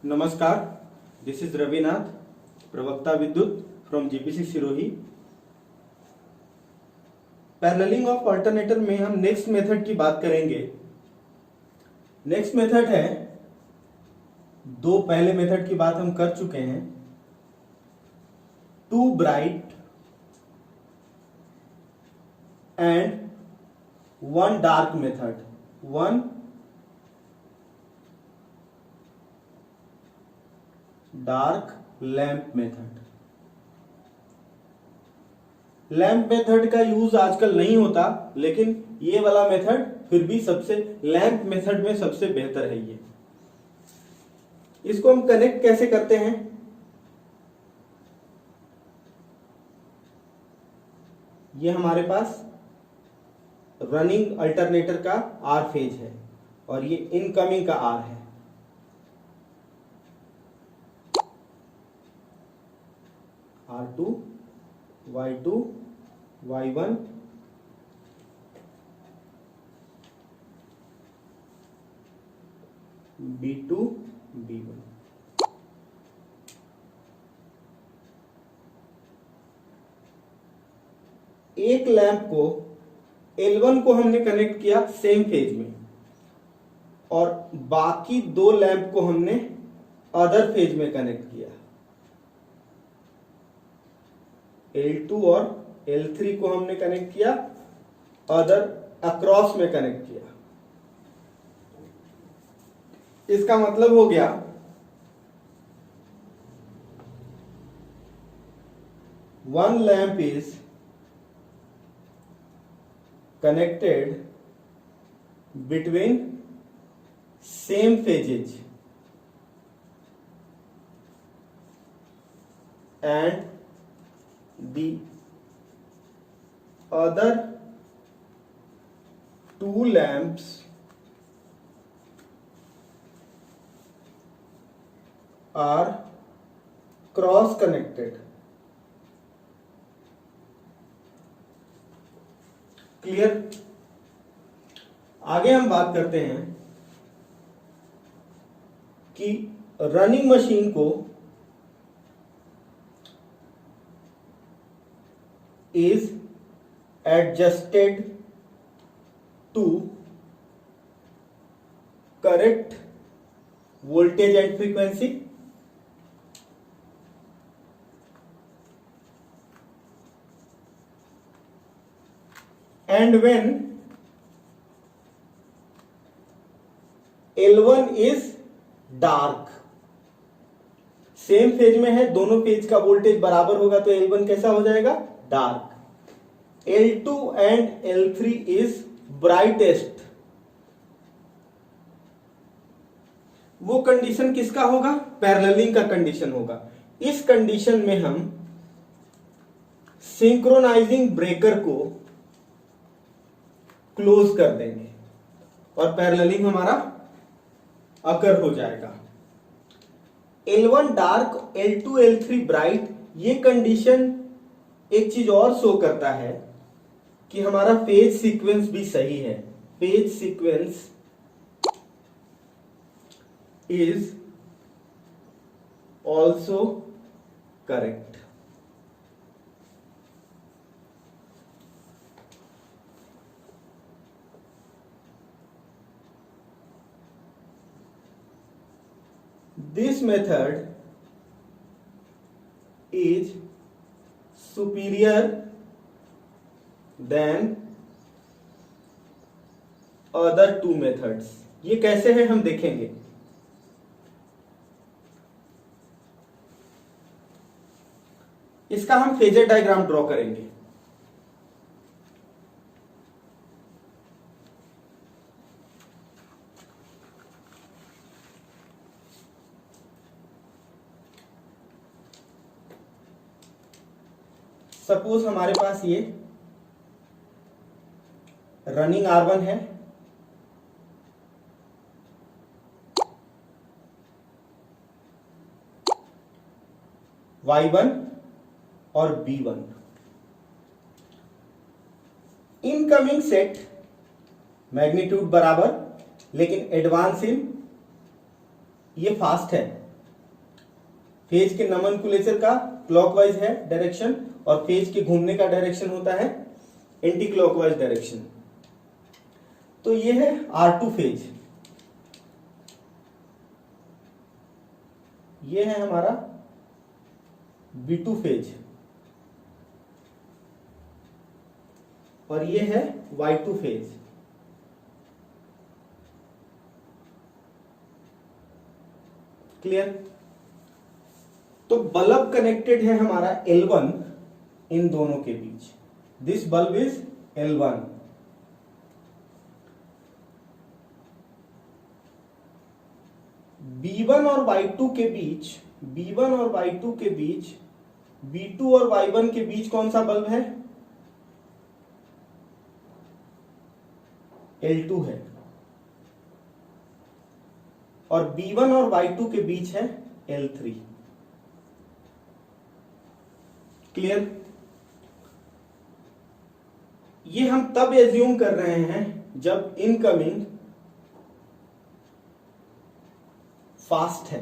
नमस्कार, this is Ravinath, प्रवक्ता विद्युत from GPC Sirohi. Paralleling of alternator में हम नेक्स्ट मेथड की बात करेंगे। नेक्स्ट मेथड है, दो पहले मेथड की बात हम कर चुके हैं, two bright and one dark method. One dark lamp method. Lamp method का यूज आजकल नहीं होता, लेकिन ये वाला मेथड फिर भी सबसे लैंप मेथड में सबसे बेहतर है। इसको हम कनेक्ट कैसे करते हैं? ये हमारे पास रनिंग अल्टरनेटर का आर फेज है और ये इनकमिंग का आर है। R2, Y2, Y1, B2, B1। एक लैंप को L1 को हमने कनेक्ट किया सेम फेज में और बाकी दो लैंप को हमने अदर फेज में कनेक्ट किया। L2 और L3 को हमने कनेक्ट किया अदर अक्रॉस में कनेक्ट किया। इसका मतलब हो गया one lamp is connected between same phases and the other two lamps are cross connected। Clear? आगे हम बात करते हैं कि रनिंग मशीन को is adjusted to correct voltage and frequency, and when L1 is dark, same phase में है, दोनों फेज का वोल्टेज बराबर होगा तो L1 कैसा हो जाएगा? Dark. L2 and L3 is brightest। वो कंडीशन किसका होगा? पैरेललिंग का कंडीशन होगा। इस कंडीशन में हम सिंक्रोनाइजिंग ब्रेकर को क्लोज कर देंगे और पैरेललिंग हमारा अकर हो जाएगा। L1 dark, L2 L3 bright, ये कंडीशन एक चीज और शो करता है कि हमारा फेज सीक्वेंस भी सही है। Phase sequence is also correct. This method is superior than other two methods। ये कैसे है हम देखेंगे। इसका हम फेजर डायग्राम ड्रॉ करेंगे। सपोज हमारे पास ये रनिंग R1 है, Y1 और B1। इनकमिंग सेट मैग्नीट्यूड बराबर, लेकिन एडवांस इन ये फास्ट है फेज के नोमेनक्लेचर का क्लॉकवाइज है डायरेक्शन और फेज के घूमने का डायरेक्शन होता है एंटी क्लॉकवाइज डायरेक्शन। तो ये है R2 फेज, ये है हमारा B2 फेज और ये है Y2 फेज। क्लियर? तो बल्ब कनेक्टेड है हमारा L1 इन दोनों के बीच। This bulb is L1। B1 और Y2 के बीच, B1 और Y2 के बीच, B2 और Y1 के बीच कौन सा बल्ब है? L2 है। और B1 और Y2 के बीच है L3। क्लियर? ये हम तब एज्यूम कर रहे हैं जब इनकमिंग फास्ट है,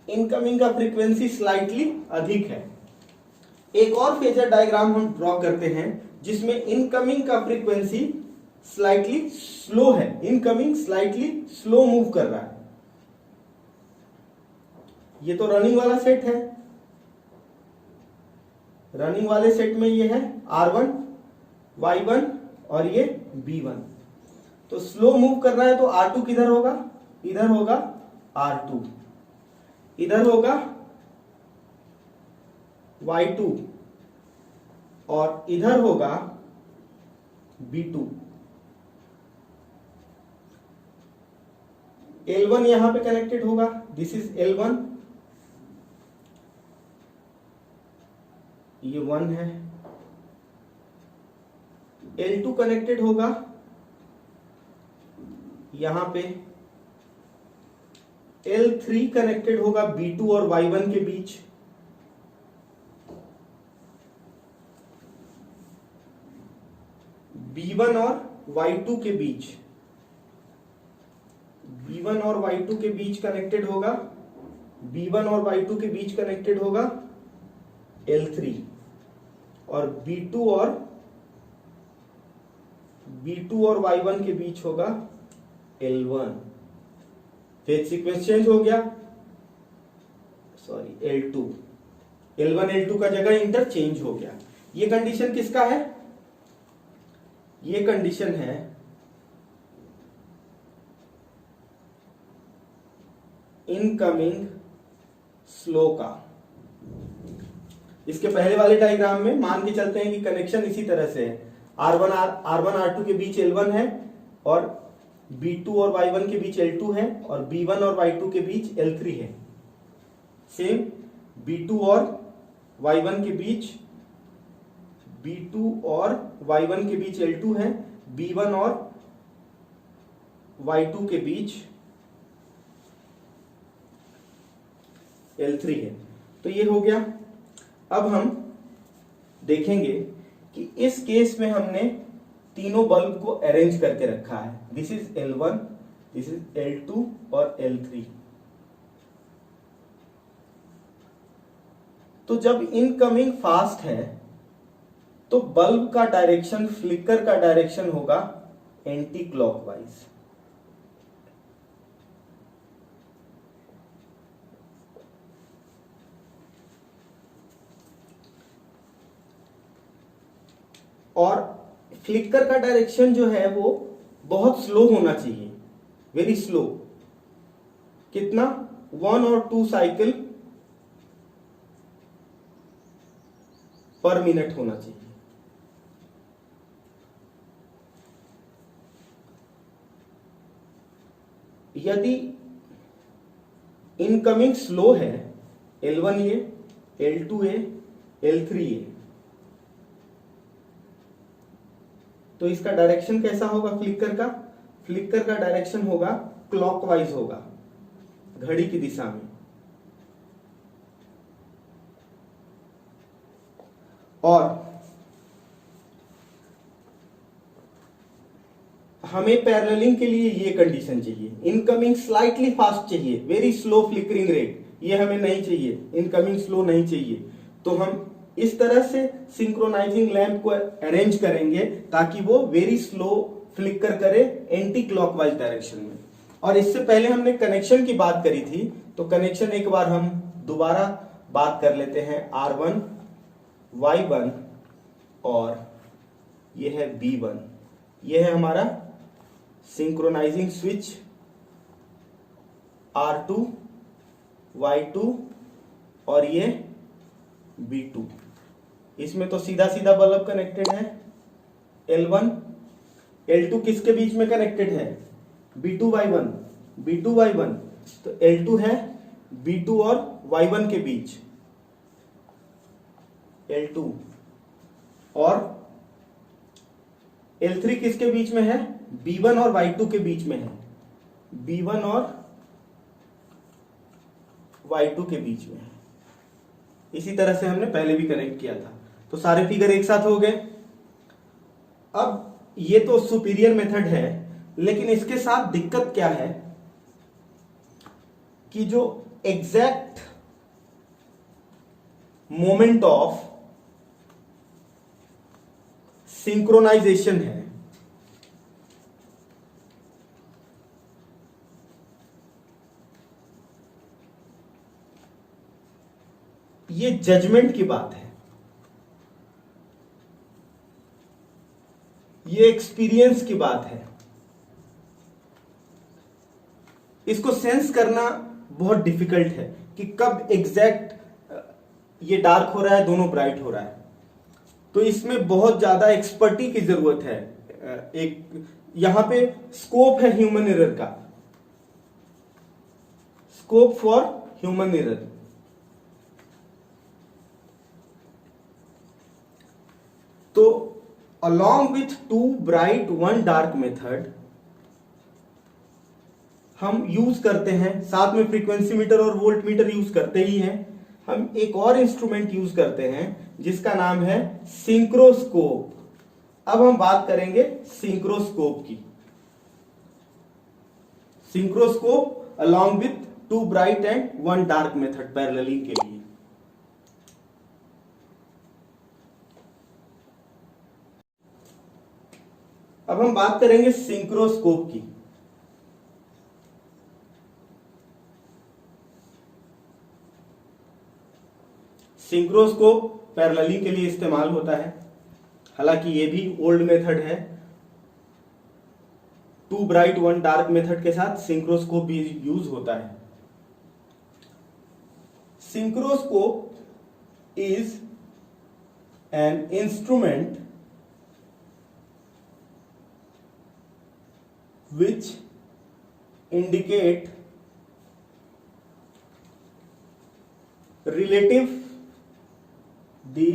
इनकमिंग का फ्रीक्वेंसी स्लाइटली अधिक है। एक और फेजर डायग्राम हम ड्रॉ करते हैं जिसमें इनकमिंग का फ्रीक्वेंसी स्लाइटली स्लो है, इनकमिंग स्लाइटली स्लो मूव कर रहा है। ये तो रनिंग वाला सेट है, रनिंग वाले सेट में ये है R1, Y1 और ये B1। तो स्लो मूव कर रहा है तो R2 किधर होगा? इधर होगा R2, इधर होगा Y2 और इधर होगा B2। L1 यहां पे कनेक्टेड होगा, दिस इज L1, ये 1 है। L2 कनेक्टेड होगा यहां पे, L3 कनेक्टेड होगा B2 और Y1 के बीच, B1 और Y2 के बीच, B1 और Y2 के बीच कनेक्टेड होगा, B1 और Y2 के बीच कनेक्टेड होगा L3 और B2 और Y1 के बीच होगा L1। फेज सीक्वेंस चेंज हो गया, सॉरी L2, L1 L2 का जगह इंटरचेंज हो गया। ये कंडीशन किसका है? ये कंडीशन है इनकमिंग स्लो का। इसके पहले वाले डायग्राम में मान के चलते हैं कि कनेक्शन इसी तरह से है, R1 R2 के बीच L1 है और B2 और Y1 के बीच L2 है और B1 और Y2 के बीच L3 है। सेम B2 और Y1 के बीच, B2 और Y1 के बीच L2 है, B1 और Y2 के बीच L3 है। तो ये हो गया। अब हम देखेंगे कि इस केस में हमने तीनों बल्ब को अरेंज करके रखा है। This is L1, this is L2 और L3। तो जब इनकमिंग फास्ट है तो बल्ब का डायरेक्शन, फ्लिकर का डायरेक्शन होगा एंटी क्लॉकवाइज। और फ्लिकर का डायरेक्शन जो है वो बहुत स्लो होना चाहिए, वेरी स्लो। कितना? 1 और 2 साइकिल पर मिनट होना चाहिए। यदि इनकमिंग स्लो है, L1 ये, L2 ये, L3 ये, तो इसका डायरेक्शन कैसा होगा फ्लिकर का? फ्लिकर का डायरेक्शन होगा क्लॉकवाइज होगा, घड़ी की दिशा में। और हमें पैरेललिंग के लिए ये कंडीशन चाहिए, इनकमिंग स्लाइटली फास्ट चाहिए, वेरी स्लो फ्लिकरिंग रेट, ये हमें नहीं चाहिए, इनकमिंग स्लो नहीं चाहिए। तो हम इस तरह से सिंक्रोनाइजिंग लैंप को अरेंज करेंगे ताकि वो वेरी स्लो फ्लिकर करे एंटी क्लॉकवाइज डायरेक्शन में। और इससे पहले हमने कनेक्शन की बात करी थी, तो कनेक्शन एक बार हम दोबारा बात कर लेते हैं। R1 Y1 और ये है B1, ये है हमारा सिंक्रोनाइजिंग स्विच R2 Y2 और ये B2। इसमें तो सीधा सीधा बल्ब कनेक्टेड है। L1 L2 किसके बीच में कनेक्टेड है? B2 Y1, B2 Y1, तो L2 है B2 और Y1 के बीच, L2। और L3 किसके बीच में है? B1 और Y2 के बीच में है, B1 और Y2 के बीच में है। इसी तरह से हमने पहले भी कनेक्ट किया था। तो सारे फिगर एक साथ हो गए। अब ये तो सुपीरियर मेथड है, लेकिन इसके साथ दिक्कत क्या है कि जो एग्जैक्ट मोमेंट ऑफ सिंक्रोनाइजेशन है, ये जजमेंट की बात है, ये एक्सपीरियंस की बात है। इसको सेंस करना बहुत डिफिकल्ट है कि कब एग्जैक्ट ये डार्क हो रहा है, दोनों ब्राइट हो रहा है। तो इसमें बहुत ज्यादा एक्सपर्टी की जरूरत है। एक यहां पे स्कोप है ह्यूमन एरर का, स्कोप फॉर ह्यूमन एरर। तो along with 2 bright 1 dark method हम यूज करते हैं, साथ में फ्रीक्वेंसी मीटर और वोल्ट मीटर यूज करते ही हैं। हम एक और इंस्ट्रूमेंट यूज करते हैं जिसका नाम है सिंक्रोस्कोप। अब हम बात करेंगे सिंक्रोस्कोप की। Synchroscope along with 2 bright and 1 dark method paralleling के लिए। अब हम बात करेंगे सिंक्रोस्कोप की। सिंक्रोस्कोप पैरेललिंग के लिए इस्तेमाल होता है, हालांकि ये भी ओल्ड मेथड है। 2 ब्राइट 1 डार्क मेथड के साथ सिंक्रोस्कोप भी यूज होता है। Synchroscope is an instrument which indicate relative the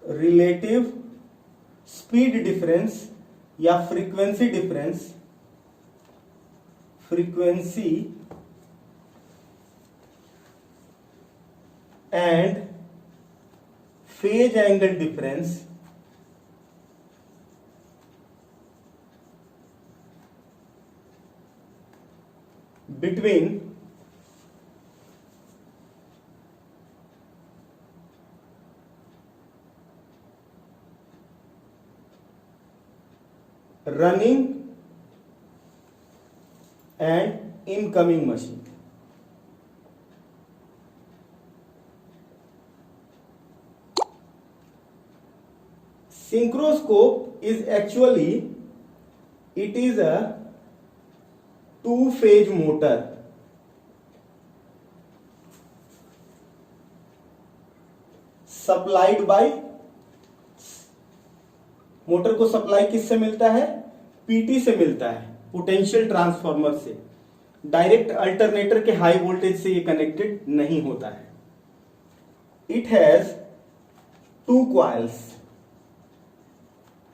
relative speed difference या frequency difference, frequency and phase angle difference between running and incoming machine। Synchroscope is actually, it is a 2-phase motor supplied by, motor को supply किससे मिलता है? PT से मिलता है, potential transformer से। Direct alternator के हाई वोल्टेज से ये कनेक्टेड नहीं होता है। इट हैज 2 कॉइल्स,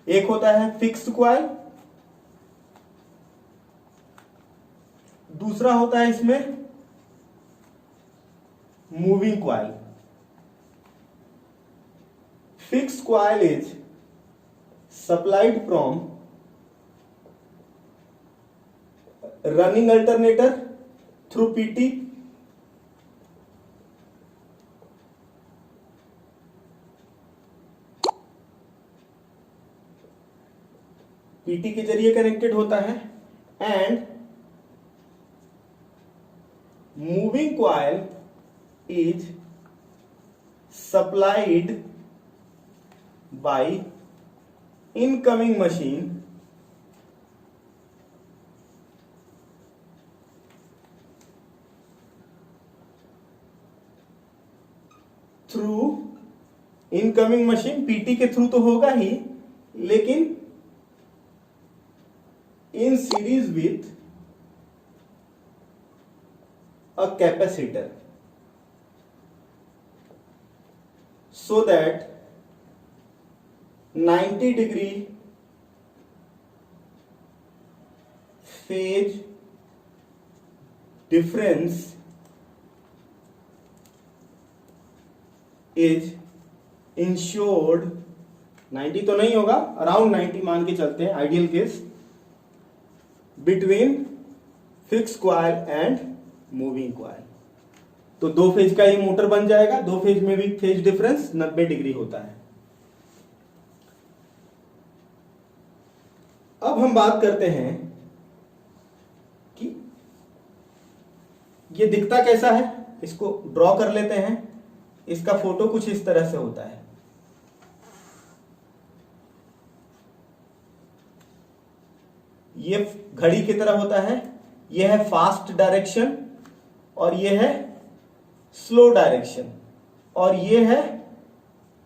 एक होता है फिक्स्ड कॉइल, दूसरा होता है इसमें moving coil. Fixed coil is supplied from running alternator through PT, PT के जरिए कनेक्टेड होता है, and moving coil is supplied by incoming machine through, incoming machine PT के थ्रू तो होगा ही, लेकिन in series with a capacitor, so that 90-degree phase difference is ensured, 90 तो नहीं होगा, अराउंड 90 मान के चलते हैं ideal case, between fix coil and moving coil. तो दो फेज का ये मोटर बन जाएगा, दो फेज में भी फेज डिफरेंस 90 डिग्री होता है। अब हम बात करते हैं कि ये दिखता कैसा है, इसको ड्रॉ कर लेते हैं। इसका फोटो कुछ इस तरह से होता है। ये घड़ी की तरह होता है, यह है फास्ट डायरेक्शन और यह है स्लो डायरेक्शन, और ये है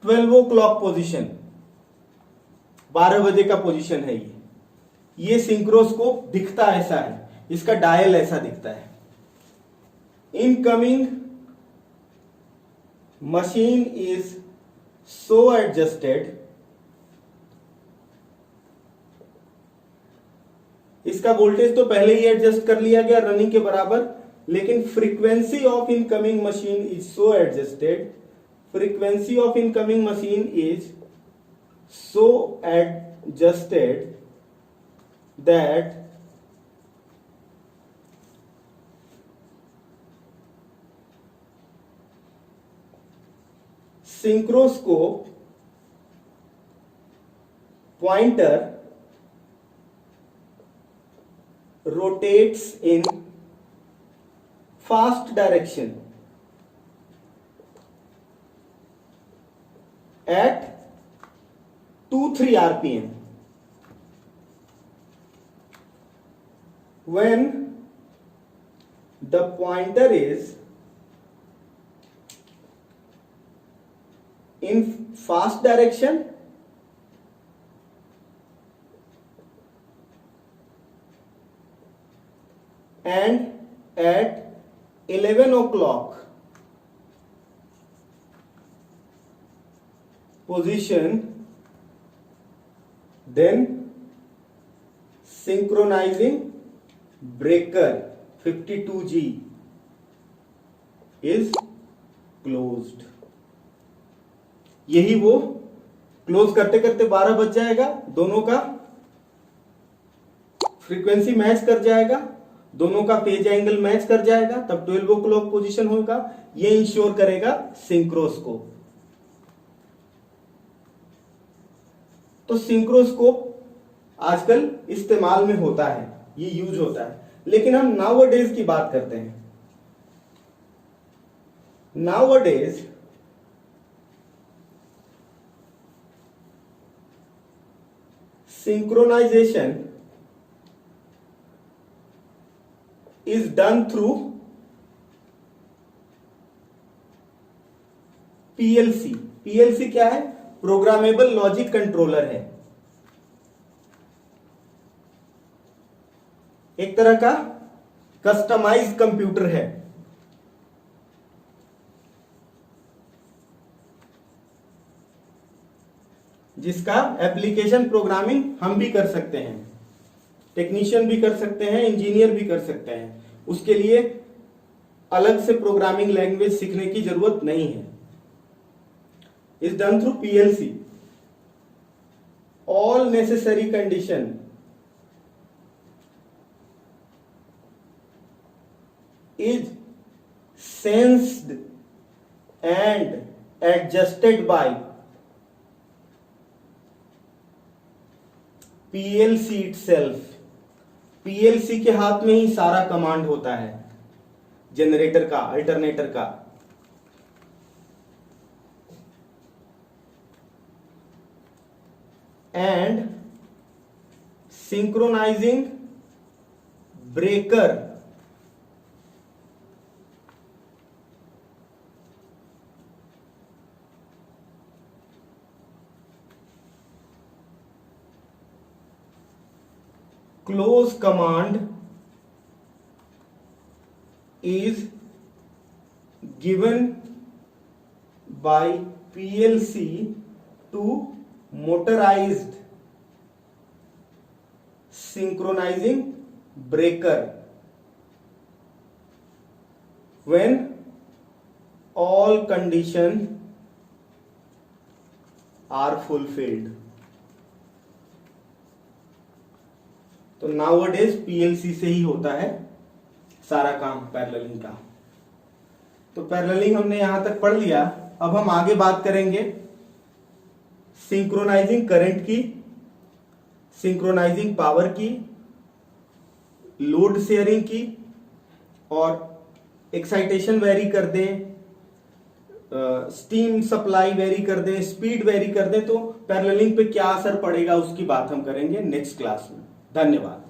12 o'clock पोजीशन, 12 बजे का पोजीशन है ये सिंक्रोस्कोप दिखता ऐसा है, इसका डायल ऐसा दिखता है। Incoming machine is so adjusted, इसका वोल्टेज तो पहले ही एडजस्ट कर लिया गया रनिंग के बराबर, लेकिन frequency of incoming machine is so adjusted, frequency of incoming machine is so adjusted that synchroscope pointer rotates in fast direction at 2-3 rpm. When the pointer is in fast direction, and at 11 o'clock position, then synchronizing breaker 52G is closed. यही वो close करते करते 12 बज जाएगा, दोनों का frequency match कर जाएगा, दोनों का फेज एंगल मैच कर जाएगा, तब 12 o'clock पोजीशन होगा। ये इंश्योर करेगा सिंक्रोस्कोप। तो सिंक्रोस्कोप आजकल इस्तेमाल में होता है, ये यूज होता है, लेकिन हम नाउअडेज की बात करते हैं। Nowadays synchronization is done through PLC. PLC क्या है? प्रोग्रामेबल लॉजिक कंट्रोलर है, एक तरह का कस्टमाइज्ड कंप्यूटर है। जिसका एप्लीकेशन प्रोग्रामिंग हम भी कर सकते हैं, टेक्नीशियन भी कर सकते हैं, इंजीनियर भी कर सकते हैं। उसके लिए अलग से प्रोग्रामिंग लैंग्वेज सीखने की जरूरत नहीं है। Is done through PLC. All necessary condition is sensed and adjusted by PLC itself. PLC के हाथ में ही सारा कमांड होता है, जनरेटर का, अल्टरनेटर का. And synchronizing breaker close command is given by PLC to motorized synchronizing breaker when all conditions are fulfilled. तो nowadays PLC से ही होता है सारा काम पैरेललिंग का. तो पैरेललिंग हमने यहां तक पढ़ लिया. अब हम आगे बात करेंगे सिंक्रोनाइजिंग करंट की, सिंक्रोनाइजिंग पावर की, लोड शेयरिंग की, और एक्साइटेशन वेरी कर दे, स्टीम सप्लाई वेरी कर दे, स्पीड वेरी कर दे, तो पैरेललिंग पे क्या असर पड़ेगा उसकी बात हम करेंगे नेक्स्ट क्लास में. धन्यवाद.